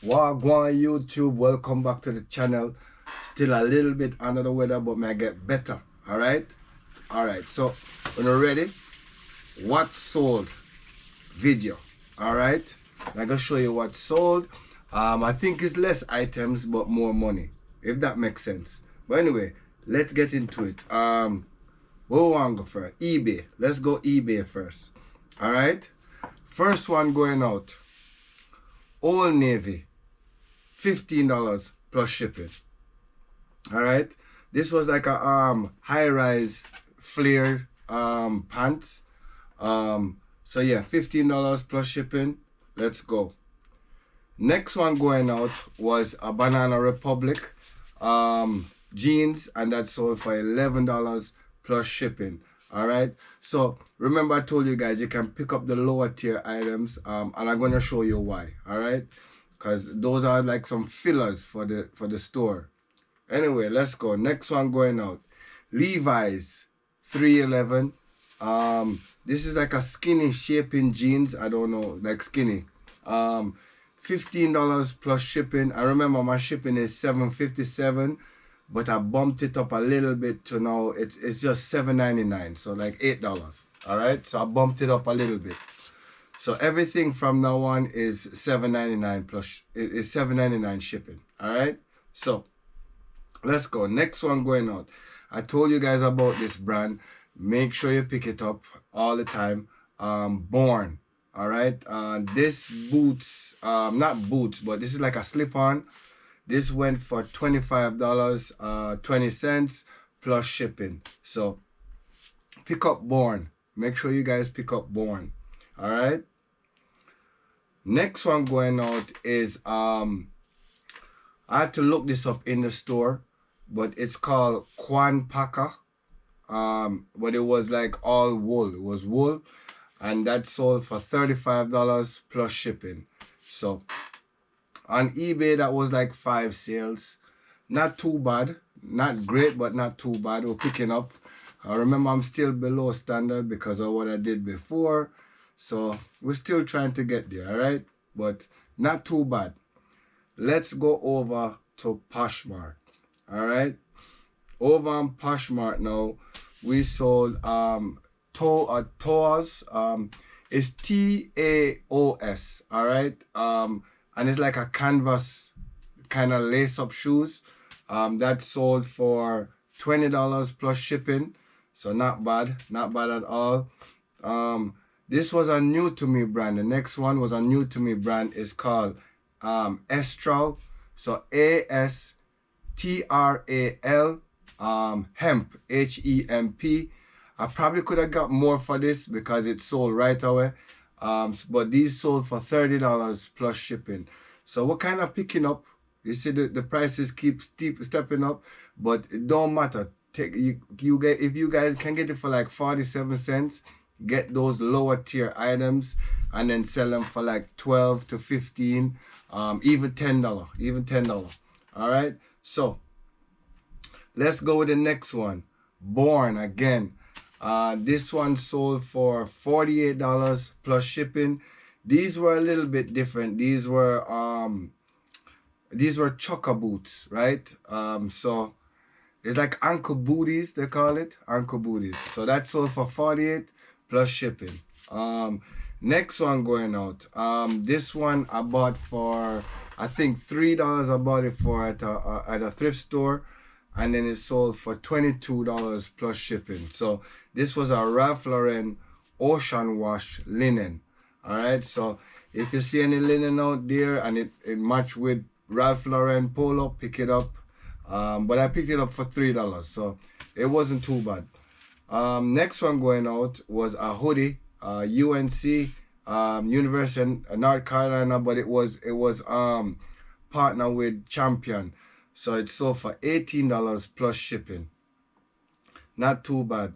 Wagwan YouTube, welcome back to the channel. Still a little bit under the weather, but may get better. Alright? Alright, so when you're ready, what sold video. Alright? I'm gonna show you what sold. I think it's less items but more money, if that makes sense. But anyway, let's get into it. Where we want to go first? eBay. Let's go eBay first. Alright? First one going out. Old Navy. $15 plus shipping. Alright? This was like a high-rise flare pants. So yeah, $15 plus shipping. Let's go. Next one going out was a Banana Republic jeans, and that sold for $11 plus shipping. Alright, so remember I told you guys you can pick up the lower tier items, and I'm gonna show you why. Alright, because those are like some fillers for the store. Anyway, let's go. Next one going out, Levi's $3.11. This is like a skinny shaping jeans. I don't know, like skinny. $15 plus shipping. I remember my shipping is $7.57, but I bumped it up a little bit to now it's just $7.99, so like $8. All right, so I bumped it up a little bit. So everything from now on is $7.99 plus. It is $7.99 shipping. All right, so let's go. Next one going out. I told you guys about this brand. Make sure you pick it up all the time. Born. All right, this boots, not boots, but this is like a slip-on. This went for $25.20 plus shipping. So pick up Born. Make sure you guys pick up Born. All right. Next one going out is I had to look this up in the store, but it's called Quanpaca. But it was like all wool. It was wool. And that sold for $35 plus shipping. So on eBay that was like 5 sales. Not too bad. Not great, but not too bad. We're picking up. Remember, I'm still below standard because of what I did before. So we're still trying to get there, alright? But not too bad. Let's go over to Poshmark. Alright? Over on Poshmark now, we sold Taos, it's Taos, all right, and it's like a canvas kind of lace-up shoes. That sold for $20 plus shipping, so not bad at all. This was a new to me brand. The next one was a new to me brand. It's called Estral, so ASTRAL, hemp, HEMP. I probably could have got more for this because it sold right away. But these sold for $30 plus shipping. So we're kind of picking up. You see the prices keep stepping up, but it don't matter. If you guys can get it for like 47 cents, get those lower tier items and then sell them for like 12 to 15, even $10. All right. So let's go with the next one. Born again. This one sold for $48 plus shipping. These were a little bit different. These were chukka boots, right? So it's like ankle booties, they call it, ankle booties. So that sold for $48 plus shipping. Next one going out. This one I bought for, I think $3. I bought it for at a thrift store. And then it sold for $22 plus shipping. So this was a Ralph Lauren ocean wash linen. All right, so if you see any linen out there and it matched with Ralph Lauren polo, pick it up. But I picked it up for $3, so it wasn't too bad. Next one going out was a hoodie, UNC, University of North Carolina, but it was partner with Champion. So it sold for $18 plus shipping. Not too bad.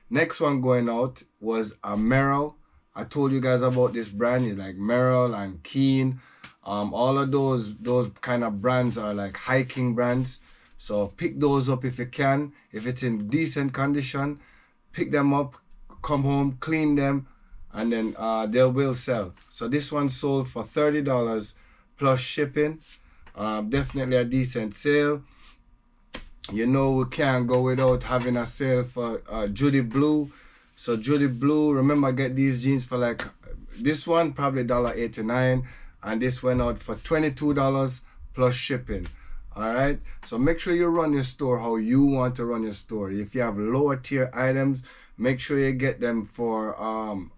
Next one going out was a Merrell. I told you guys about this brand. It's like Merrell and Keen. All of those kind of brands are like hiking brands. So pick those up if you can. If it's in decent condition, pick them up, come home, clean them, and then they will sell. So this one sold for $30 plus shipping. Definitely a decent sale. You know we can't go without having a sale for Judy Blue. So Judy Blue, remember, get these jeans for like, this one probably $1.89, and this went out for $22 plus shipping. All right, so make sure you run your store how you want to run your store. If you have lower tier items, make sure you get them for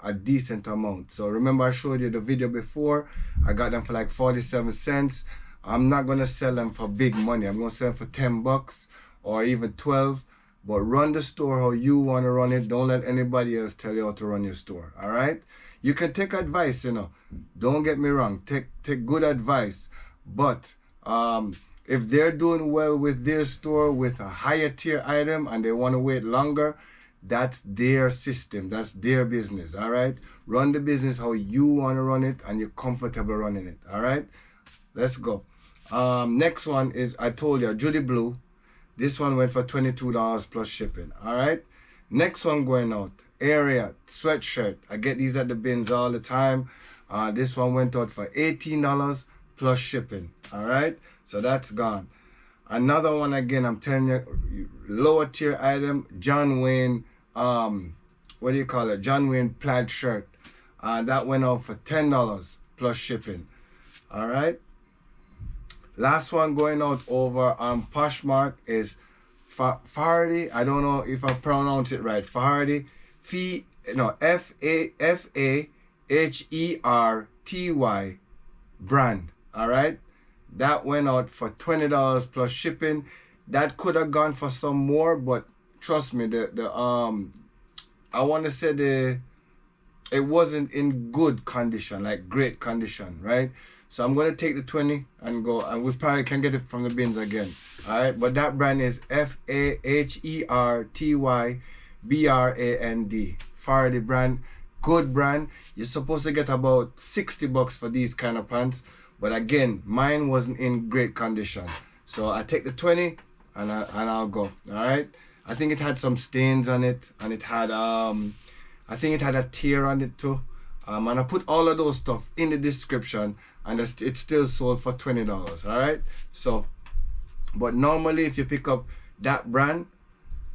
a decent amount. So remember, I showed you the video before. I got them for like 47 cents. I'm not gonna sell them for big money. I'm gonna sell them for 10 bucks or even 12. But run the store how you want to run it. Don't let anybody else tell you how to run your store. All right, you can take advice, you know, don't get me wrong, take good advice, but if they're doing well with their store with a higher tier item and they want to wait longer, that's their system, that's their business. All right, run the business how you want to run it and you're comfortable running it. All right, let's go. Next one is, I told you, Judy Blue. This one went for $22 plus shipping. All right, next one going out, Area sweatshirt. I get these at the bins all the time. This one went out for $18 plus shipping. All right, so that's gone. Another one, again, I'm telling you, lower tier item, John Wayne, what do you call it? John Wayne plaid shirt. That went out for $10 plus shipping. All right. Last one going out over on Poshmark is Faherty. I don't know if I pronounce it right. Faherty. Faherty brand. All right. That went out for $20 plus shipping. That could have gone for some more, but trust me, I want to say it wasn't in good condition, like great condition, right? So I'm gonna take the 20 and go, and we probably can get it from the bins again. All right, but that brand is Faherty. Faherty brand, good brand. You're supposed to get about 60 bucks for these kind of pants. But again, mine wasn't in great condition. So I take the 20 and I'll go. All right. I think it had some stains on it, and it had I think it had a tear on it too. And I put all of those stuff in the description, and it's still sold for $20. All right. So, but normally if you pick up that brand,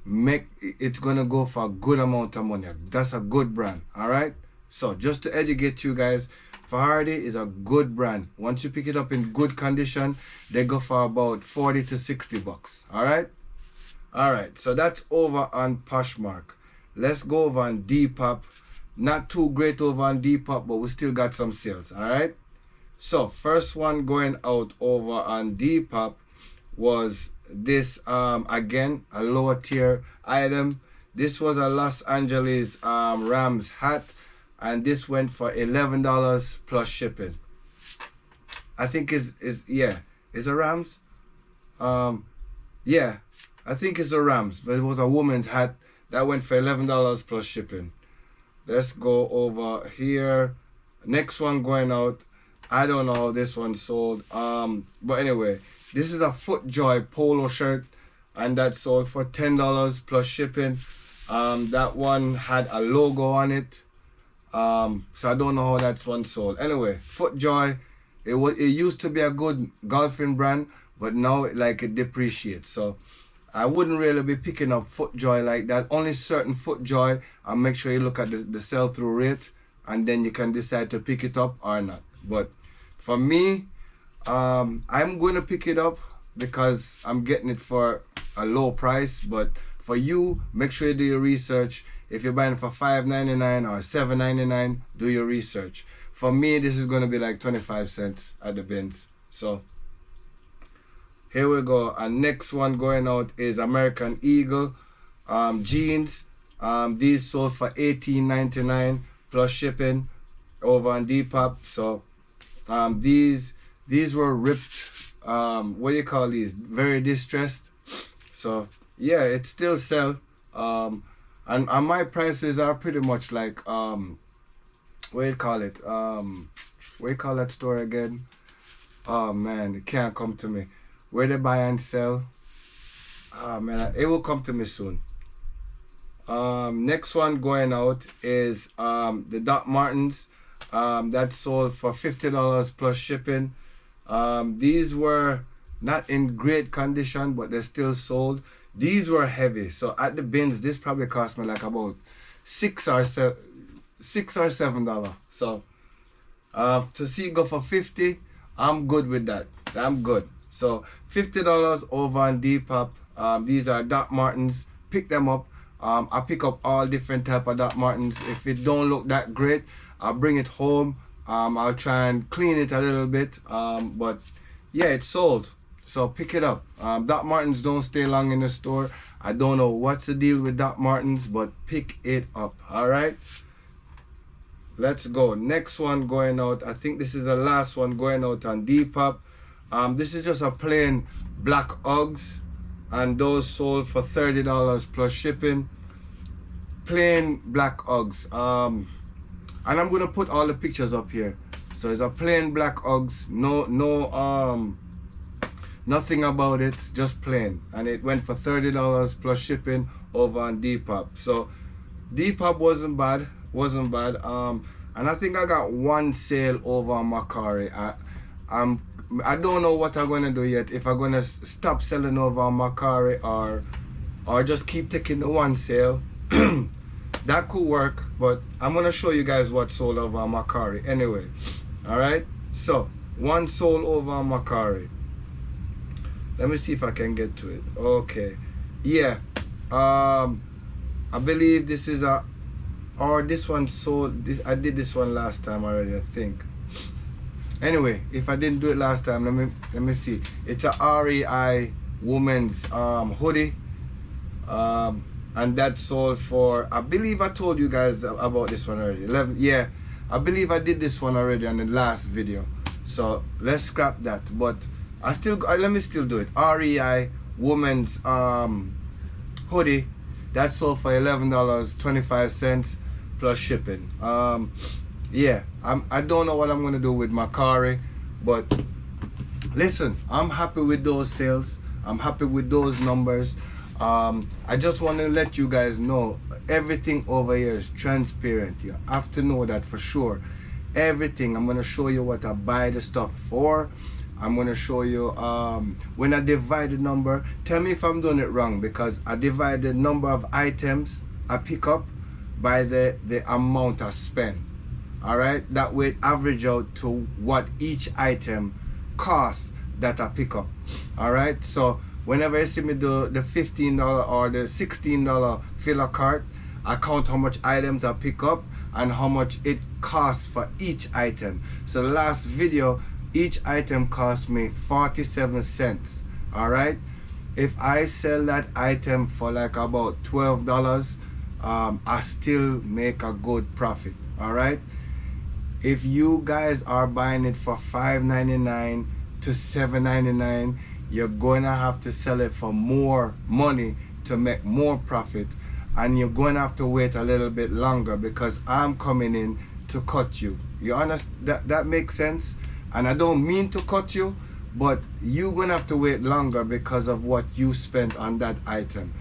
it's gonna go for a good amount of money. That's a good brand. All right. So just to educate you guys, Faherty is a good brand. Once you pick it up in good condition, they go for about 40 to 60 bucks. All right. All right. So that's over on Poshmark. Let's go over on Depop. Not too great over on Depop, but we still got some sales. All right. So first one going out over on Depop was this, again, a lower tier item. This was a Los Angeles Rams hat, and this went for $11 plus shipping. I think is a Rams. Yeah, I think it's a Rams, but it was a woman's hat that went for $11 plus shipping. Let's go over here. Next one going out, I don't know how this one sold. But anyway, this is a FootJoy polo shirt, and that sold for $10 plus shipping. That one had a logo on it. So I don't know how that one sold. Anyway, FootJoy, it used to be a good golfing brand, but now it depreciates. So I wouldn't really be picking up FootJoy like that. Only certain FootJoy, and make sure you look at the sell-through rate, and then you can decide to pick it up or not. But for me, I'm going to pick it up because I'm getting it for a low price. But for you, make sure you do your research. If you're buying for $5.99 or $7.99, do your research. For me, this is going to be like 25 cents at the bins. So here we go. And next one going out is American Eagle jeans. These sold for $18.99 plus shipping over on Depop. So these were ripped. What do you call these? Very distressed. So yeah, it still sell. And my prices are pretty much like what do you call it? What do you call that store again? Oh man, it can't come to me. Where they buy and sell. Oh man, it will come to me soon. Next one going out is the Doc Martens. That sold for $50 plus shipping. These were not in great condition, but they're still sold. These were heavy, so at the bins, this probably cost me like about $6 or $7. So to see it go for 50, I'm good with that. I'm good. So $50 over on Depop. These are Doc Martens. Pick them up. I pick up all different type of Doc Martens. If it don't look that great, I'll bring it home. I'll try and clean it a little bit. But yeah, it's sold. So pick it up. Doc Martens don't stay long in the store. I don't know what's the deal with Doc Martens, but pick it up. All right. Let's go. Next one going out. I think this is the last one going out on Depop. This is just a plain black Uggs, and those sold for $30 plus shipping. Plain black Uggs. And I'm gonna put all the pictures up here. So it's a plain black Uggs. No, nothing about it. Just plain. And it went for $30 plus shipping over on Depop. So Depop wasn't bad. And I think I got one sale over on Mercari. I don't know what I'm gonna do yet. If I'm gonna stop selling over on Mercari or just keep taking the one sale. That could work, but I'm gonna show you guys what sold over on Mercari anyway. All right. So one sold over on Mercari. Let me see if I can get to it. Okay. Yeah. I believe this is this one sold. I did this one last time already, I think. Anyway, if I didn't do it last time, let me see. It's a REI women's hoodie, and that sold for, I believe I told you guys about this one already. 11. Yeah, I believe I did this one already on the last video. So let's scrap that. But let me still do it. REI women's hoodie. That sold for $11.25 plus shipping. Yeah, I don't know what I'm gonna do with Mercari, but listen, I'm happy with those sales. I'm happy with those numbers. I just want to let you guys know everything over here is transparent. You have to know that for sure. Everything. I'm gonna show you what I buy the stuff for. I'm gonna show you when I divide the number. Tell me if I'm doing it wrong, because I divide the number of items I pick up by the amount I spend. All right, that way it average out to what each item costs that I pick up. All right, so whenever you see me do the $15 or the $16 filler cart, I count how much items I pick up and how much it costs for each item. So the last video, each item cost me 47 cents. All right, if I sell that item for like about $12, I still make a good profit. All right, if you guys are buying it for $5.99 to $7.99, you're going to have to sell it for more money to make more profit, and you're going to have to wait a little bit longer because I'm coming in to cut you. You understand? That makes sense? And I don't mean to cut you, but you're going to have to wait longer because of what you spent on that item.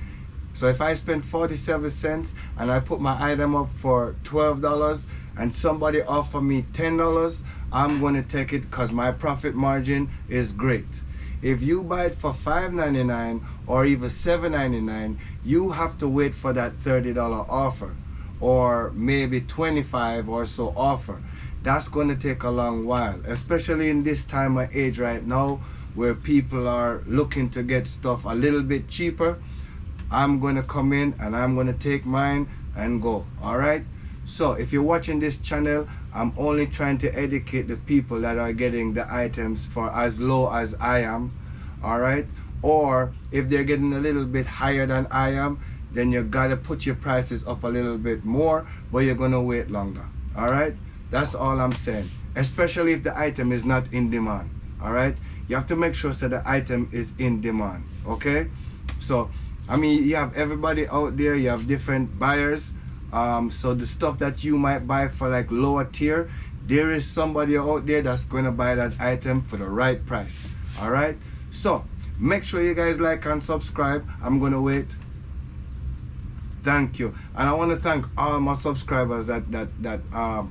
So if I spend 47 cents and I put my item up for $12 and somebody offer me $10, I'm going to take it because my profit margin is great. If you buy it for $5.99 or even $7.99, you have to wait for that $30 offer, or maybe $25 or so offer. That's going to take a long while, especially in this time of age right now where people are looking to get stuff a little bit cheaper. I'm going to come in and I'm going to take mine and go. All right. So if you're watching this channel, I'm only trying to educate the people that are getting the items for as low as I am. All right. Or if they're getting a little bit higher than I am, then you got to put your prices up a little bit more, but you're going to wait longer. All right. That's all I'm saying. Especially if the item is not in demand. All right. You have to make sure that the item is in demand. Okay. So I mean, you have everybody out there, you have different buyers. So the stuff that you might buy for like lower tier, there is somebody out there that's going to buy that item for the right price. All right. So make sure you guys like and subscribe. I'm going to wait. Thank you. And I want to thank all my subscribers that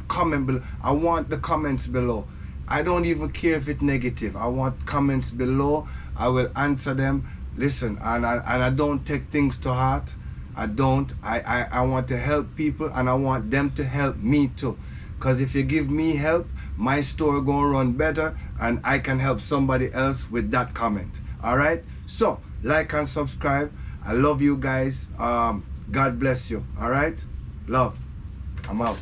comment below. I want the comments below. I don't even care if it's negative. I want comments below. I will answer them. Listen, and I don't take things to heart. I don't. I want to help people, and I want them to help me too. Because if you give me help, my store gonna run better, and I can help somebody else with that comment. All right? So, like and subscribe. I love you guys. God bless you. All right? Love. I'm out.